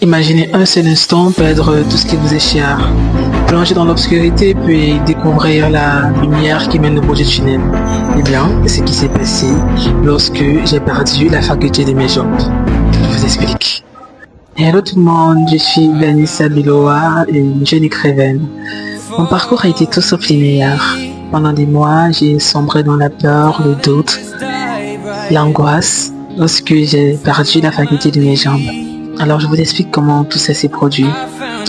Imaginez un seul instant perdre tout ce qui vous est cher, plonger dans l'obscurité puis découvrir la lumière qui mène au bout du tunnel. Eh bien, c'est ce qui s'est passé lorsque j'ai perdu la faculté de mes jambes. Je vous explique. Hello tout le monde, je suis Vanessa Biloa, une jeune écrivaine. Mon parcours a été tout sauf linéaire. Pendant des mois, j'ai sombré dans la peur, le doute, l'angoisse lorsque j'ai perdu la faculté de mes jambes. Alors je vous explique comment tout ça s'est produit.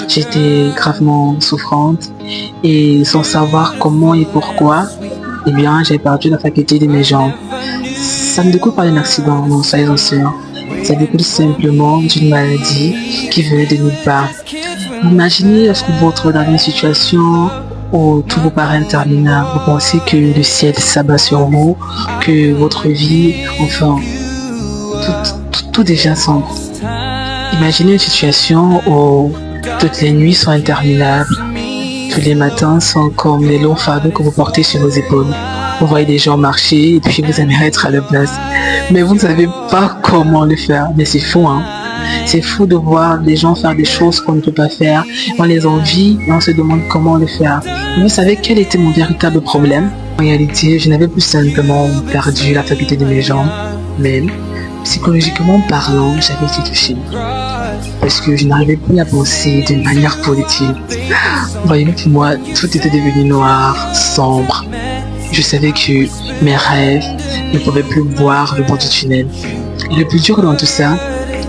J'étais gravement souffrante et sans savoir comment et pourquoi, eh bien j'ai perdu la faculté de mes jambes. Ça ne découle pas d'un accident, non, soyez en sûrs. Ça découle simplement d'une maladie qui venait de nulle part. Imaginez lorsque vous vous retrouvez dans une situation où tout vous paraît interminable, vous pensez que le ciel s'abat sur vous, que votre vie, enfin, tout déjà semble. Imaginez une situation où toutes les nuits sont interminables, tous les matins sont comme les longs fardeaux que vous portez sur vos épaules. Vous voyez des gens marcher et puis vous aimeriez être à leur place. Mais vous ne savez pas comment le faire. Mais c'est fou, hein. C'est fou de voir des gens faire des choses qu'on ne peut pas faire. On les envie et on se demande comment le faire. Mais vous savez quel était mon véritable problème? En réalité, je n'avais plus simplement perdu la faculté de mes jambes, mais psychologiquement parlant, j'avais été touché. Parce que je n'arrivais plus à penser d'une manière positive. Voyez-vous, pour moi, tout était devenu noir, sombre. Je savais que mes rêves ne pouvaient plus voir le bout du tunnel. Et le plus dur dans tout ça,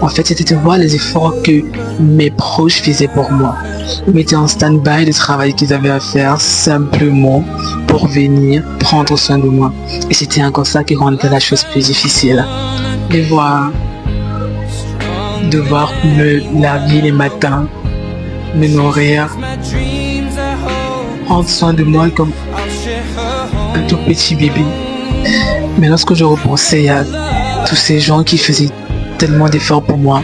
en fait, c'était de voir les efforts que mes proches faisaient pour moi. Ils mettaient en stand-by le travail qu'ils avaient à faire simplement pour venir prendre soin de moi. Et c'était encore ça qui rendait la chose plus difficile. Devoir me laver les matins, me nourrir, prendre soin de moi comme un tout petit bébé. Mais lorsque je repensais à tous ces gens qui faisaient tellement d'efforts pour moi,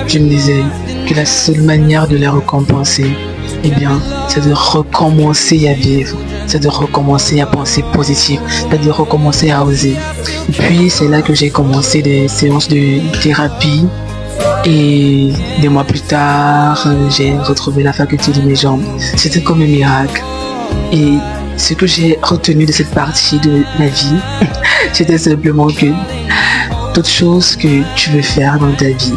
je me disais que la seule manière de les récompenser, eh bien, c'est de recommencer à vivre, c'est de recommencer à penser positif, c'est de recommencer à oser. Et puis, c'est là que j'ai commencé des séances de thérapie. Et des mois plus tard, j'ai retrouvé la faculté de mes jambes. C'était comme un miracle. Et ce que j'ai retenu de cette partie de ma vie, c'était simplement que toute chose que tu veux faire dans ta vie,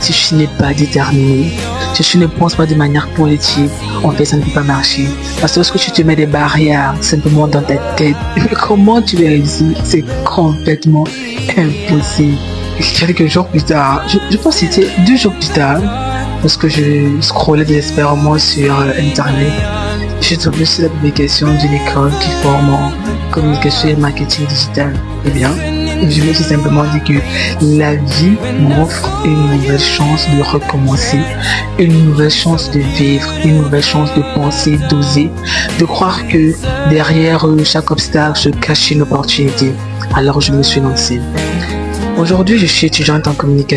si tu n'es pas déterminé, si tu ne penses pas de manière positive, en fait ça ne peut pas marcher. Parce que lorsque tu te mets des barrières simplement dans ta tête, comment tu vas réussir? C'est complètement impossible. Quelques jours plus tard, je pense que c'était 2 jours plus tard, lorsque je scrollais désespérément sur Internet, je suis tombé sur la publication d'une école qui forme en communication et marketing digital. Eh bien, je me suis simplement dit que la vie m'offre une nouvelle chance de recommencer, une nouvelle chance de vivre, une nouvelle chance de penser, d'oser, de croire que derrière chaque obstacle se cache une opportunité. Alors je me suis lancé. Aujourd'hui, je suis étudiante en communication.